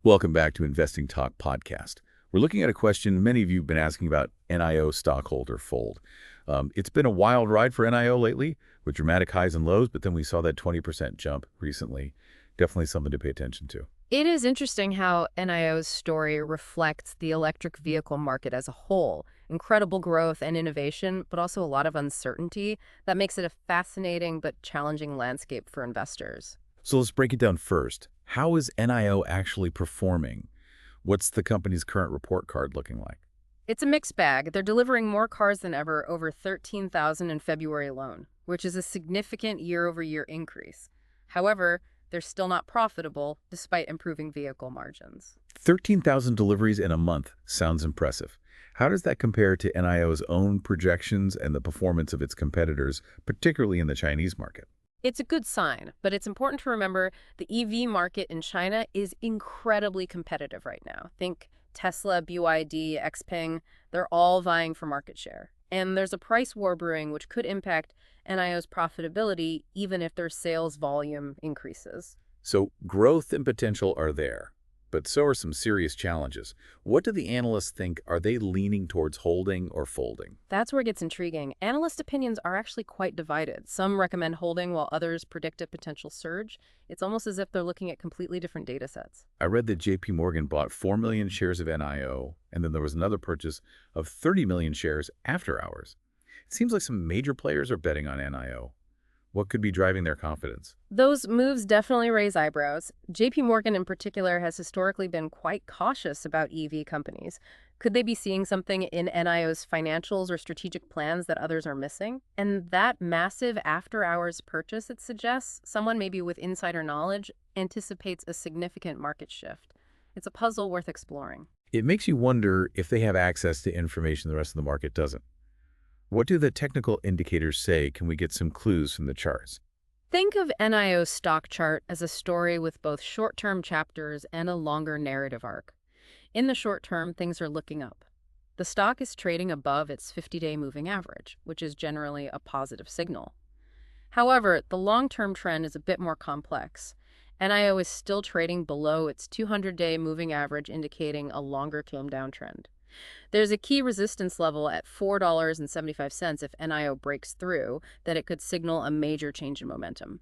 Welcome back to Investing Talk podcast. We're looking at a question many of you have been asking about NIO stockholder fold. It's been a wild ride for NIO lately with dramatic highs and lows, but then we saw that 20% jump recently. Definitely something to pay attention to. It is interesting how NIO's story reflects the electric vehicle market as a whole. Incredible growth and innovation, but also a lot of uncertainty. That makes it a fascinating but challenging landscape for investors. So let's break it down first. How is NIO actually performing? What's the company's current report card looking like? It's a mixed bag. They're delivering more cars than ever, over 13,000 in February alone, which is a significant year-over-year increase. However, they're still not profitable despite improving vehicle margins. 13,000 deliveries in a month sounds impressive. How does that compare to NIO's own projections and the performance of its competitors, particularly in the Chinese market? It's a good sign, but it's important to remember the EV market in China is incredibly competitive right now. Think Tesla, BYD, Xpeng, they're all vying for market share. And there's a price war brewing which could impact NIO's profitability even if their sales volume increases. So growth and potential are there, but so are some serious challenges. What do the analysts think? Are they leaning towards holding or folding? That's where it gets intriguing. Analyst opinions are actually quite divided. Some recommend holding while others predict a potential surge. It's almost as if they're looking at completely different data sets. I read that JP Morgan bought 4 million shares of NIO, and then there was another purchase of 30 million shares after hours. It seems like some major players are betting on NIO. What could be driving their confidence? Those moves definitely raise eyebrows. JP Morgan in particular has historically been quite cautious about EV companies. Could they be seeing something in NIO's financials or strategic plans that others are missing? And that massive after-hours purchase, it suggests, someone maybe with insider knowledge anticipates a significant market shift. It's a puzzle worth exploring. It makes you wonder if they have access to information the rest of the market doesn't. What do the technical indicators say? Can we get some clues from the charts? Think of NIO's stock chart as a story with both short-term chapters and a longer narrative arc. In the short term, things are looking up. The stock is trading above its 50-day moving average, which is generally a positive signal. However, the long-term trend is a bit more complex. NIO is still trading below its 200-day moving average, indicating a longer-term downtrend. There's a key resistance level at $4.75 if NIO breaks through, that it could signal a major change in momentum.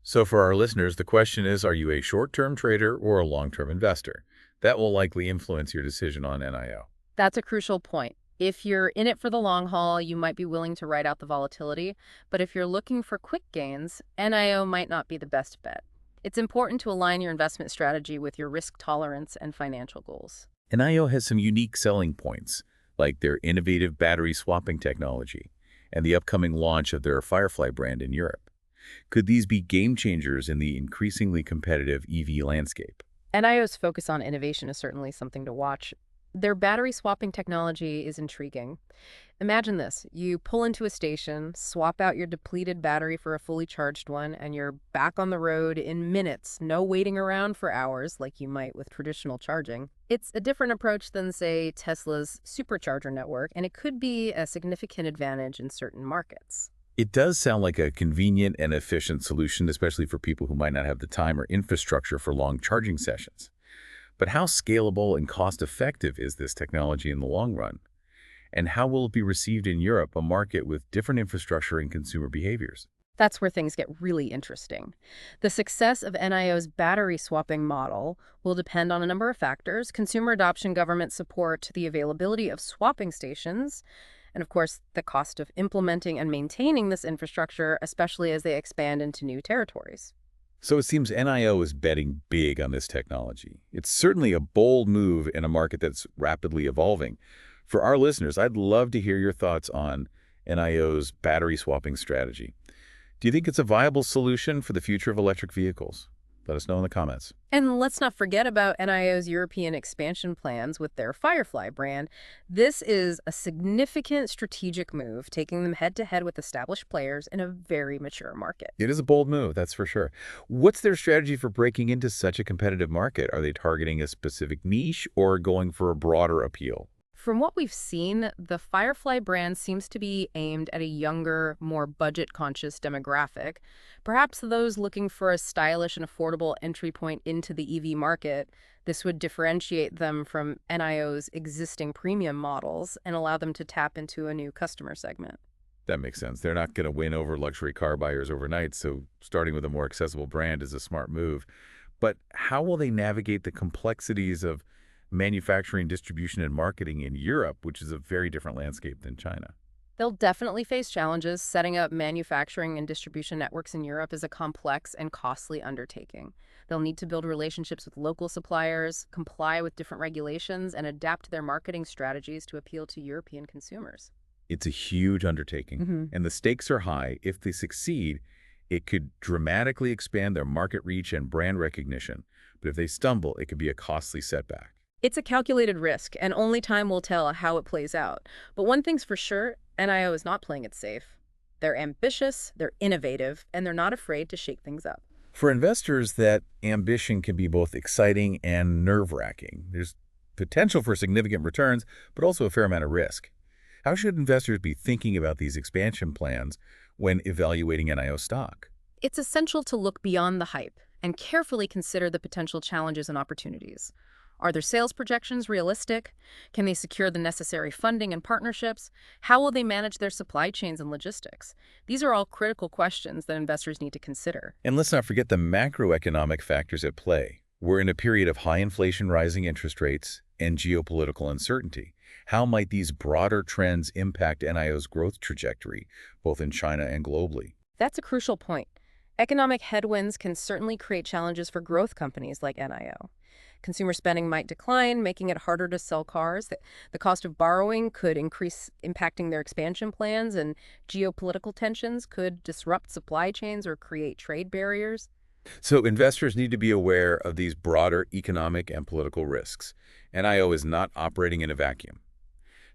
So for our listeners, the question is, are you a short-term trader or a long-term investor? That will likely influence your decision on NIO. That's a crucial point. If you're in it for the long haul, you might be willing to ride out the volatility, but if you're looking for quick gains, NIO might not be the best bet. It's important to align your investment strategy with your risk tolerance and financial goals. NIO has some unique selling points, like their innovative battery swapping technology and the upcoming launch of their Firefly brand in Europe. Could these be game changers in the increasingly competitive EV landscape? NIO's focus on innovation is certainly something to watch. Their battery swapping technology is intriguing. Imagine this. You pull into a station, swap out your depleted battery for a fully charged one, and you're back on the road in minutes, no waiting around for hours like you might with traditional charging. It's a different approach than, say, Tesla's supercharger network, and it could be a significant advantage in certain markets. It does sound like a convenient and efficient solution, especially for people who might not have the time or infrastructure for long charging sessions. But how scalable and cost-effective is this technology in the long run? And how will it be received in Europe, a market with different infrastructure and consumer behaviors? That's where things get really interesting. The success of NIO's battery swapping model will depend on a number of factors: consumer adoption, government support, the availability of swapping stations, and of course, the cost of implementing and maintaining this infrastructure, especially as they expand into new territories. So it seems NIO is betting big on this technology. It's certainly a bold move in a market that's rapidly evolving. For our listeners, I'd love to hear your thoughts on NIO's battery swapping strategy. Do you think it's a viable solution for the future of electric vehicles? Let us know in the comments. And let's not forget about NIO's European expansion plans with their Firefly brand. This is a significant strategic move, taking them head-to-head with established players in a very mature market. It is a bold move, that's for sure. What's their strategy for breaking into such a competitive market? Are they targeting a specific niche or going for a broader appeal? From what we've seen, the Firefly brand seems to be aimed at a younger, more budget-conscious demographic, perhaps those looking for a stylish and affordable entry point into the EV market. This would differentiate them from NIO's existing premium models and allow them to tap into a new customer segment. That makes sense. They're not going to win over luxury car buyers overnight, so starting with a more accessible brand is a smart move. But how will they navigate the complexities of manufacturing, distribution, and marketing in Europe, which is a very different landscape than China? They'll definitely face challenges. Setting up manufacturing and distribution networks in Europe is a complex and costly undertaking. They'll need to build relationships with local suppliers, comply with different regulations, and adapt their marketing strategies to appeal to European consumers. It's a huge undertaking, and the stakes are high. If they succeed, it could dramatically expand their market reach and brand recognition. But if they stumble, it could be a costly setback. It's a calculated risk, and only time will tell how it plays out. But one thing's for sure, NIO is not playing it safe. They're ambitious, they're innovative, and they're not afraid to shake things up. For investors, that ambition can be both exciting and nerve-wracking. There's potential for significant returns, but also a fair amount of risk. How should investors be thinking about these expansion plans when evaluating NIO stock? It's essential to look beyond the hype and carefully consider the potential challenges and opportunities. Are their sales projections realistic? Can they secure the necessary funding and partnerships? How will they manage their supply chains and logistics? These are all critical questions that investors need to consider. And let's not forget the macroeconomic factors at play. We're in a period of high inflation, rising interest rates, and geopolitical uncertainty. How might these broader trends impact NIO's growth trajectory, both in China and globally? That's a crucial point. Economic headwinds can certainly create challenges for growth companies like NIO. Consumer spending might decline, making it harder to sell cars. The cost of borrowing could increase, impacting their expansion plans, and geopolitical tensions could disrupt supply chains or create trade barriers. So investors need to be aware of these broader economic and political risks. NIO is not operating in a vacuum.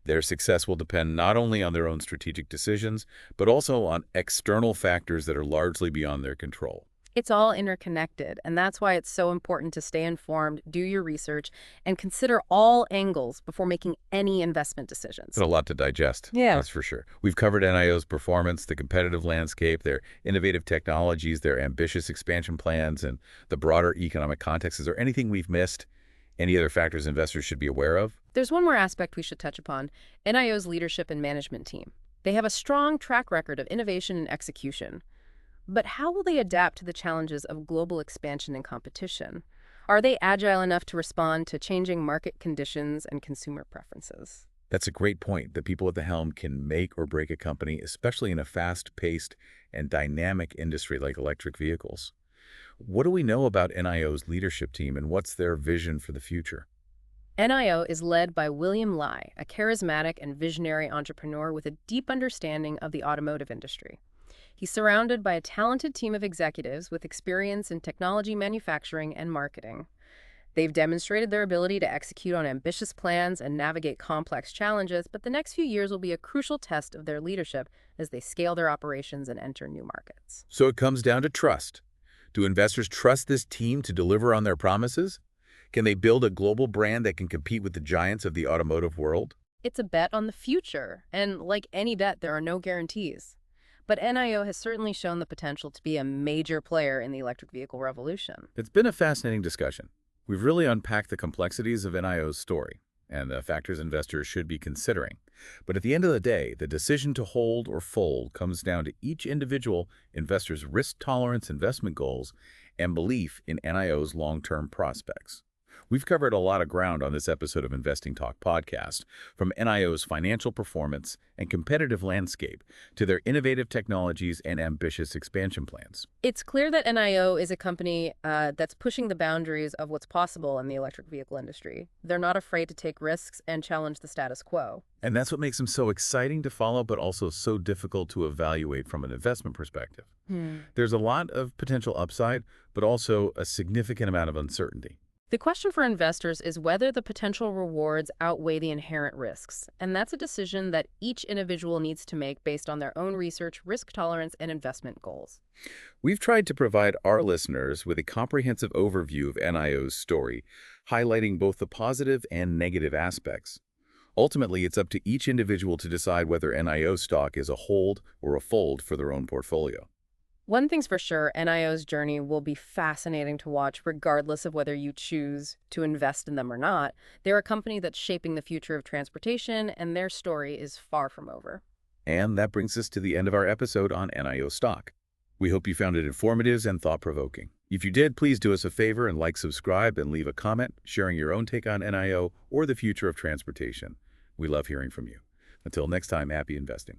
Their success will depend not only on their own strategic decisions, but also on external factors that are largely beyond their control. It's all interconnected, and that's why it's so important to stay informed, do your research, and consider all angles before making any investment decisions. It's a lot to digest, Yeah. that's for sure. We've covered NIO's performance, the competitive landscape, their innovative technologies, their ambitious expansion plans, and the broader economic context. Is there anything we've missed? Any other factors investors should be aware of? There's one more aspect we should touch upon, NIO's leadership and management team. They have a strong track record of innovation and execution. But how will they adapt to the challenges of global expansion and competition? Are they agile enough to respond to changing market conditions and consumer preferences? That's a great point. The people at the helm can make or break a company, especially in a fast-paced and dynamic industry like electric vehicles. What do we know about NIO's leadership team, and what's their vision for the future? NIO is led by William Lai, a charismatic and visionary entrepreneur with a deep understanding of the automotive industry. He's surrounded by a talented team of executives with experience in technology manufacturing and marketing. They've demonstrated their ability to execute on ambitious plans and navigate complex challenges, but the next few years will be a crucial test of their leadership as they scale their operations and enter new markets. So it comes down to trust. Do investors trust this team to deliver on their promises? Can they build a global brand that can compete with the giants of the automotive world? It's a bet on the future, and like any bet, there are no guarantees. But NIO has certainly shown the potential to be a major player in the electric vehicle revolution. It's been a fascinating discussion. We've really unpacked the complexities of NIO's story and the factors investors should be considering. But at the end of the day, the decision to hold or fold comes down to each individual investor's risk tolerance, investment goals, and belief in NIO's long-term prospects. We've covered a lot of ground on this episode of Investing Talk podcast, from NIO's financial performance and competitive landscape to their innovative technologies and ambitious expansion plans. It's clear that NIO is a company that's pushing the boundaries of what's possible in the electric vehicle industry. They're not afraid to take risks and challenge the status quo. And that's what makes them so exciting to follow, but also so difficult to evaluate from an investment perspective. There's a lot of potential upside, but also a significant amount of uncertainty. The question for investors is whether the potential rewards outweigh the inherent risks, and that's a decision that each individual needs to make based on their own research, risk tolerance, and investment goals. We've tried to provide our listeners with a comprehensive overview of NIO's story, highlighting both the positive and negative aspects. Ultimately, it's up to each individual to decide whether NIO stock is a hold or a fold for their own portfolio. One thing's for sure, NIO's journey will be fascinating to watch regardless of whether you choose to invest in them or not. They're a company that's shaping the future of transportation, and their story is far from over. And that brings us to the end of our episode on NIO stock. We hope you found it informative and thought-provoking. If you did, please do us a favor and subscribe, and leave a comment sharing your own take on NIO or the future of transportation. We love hearing from you. Until next time, happy investing.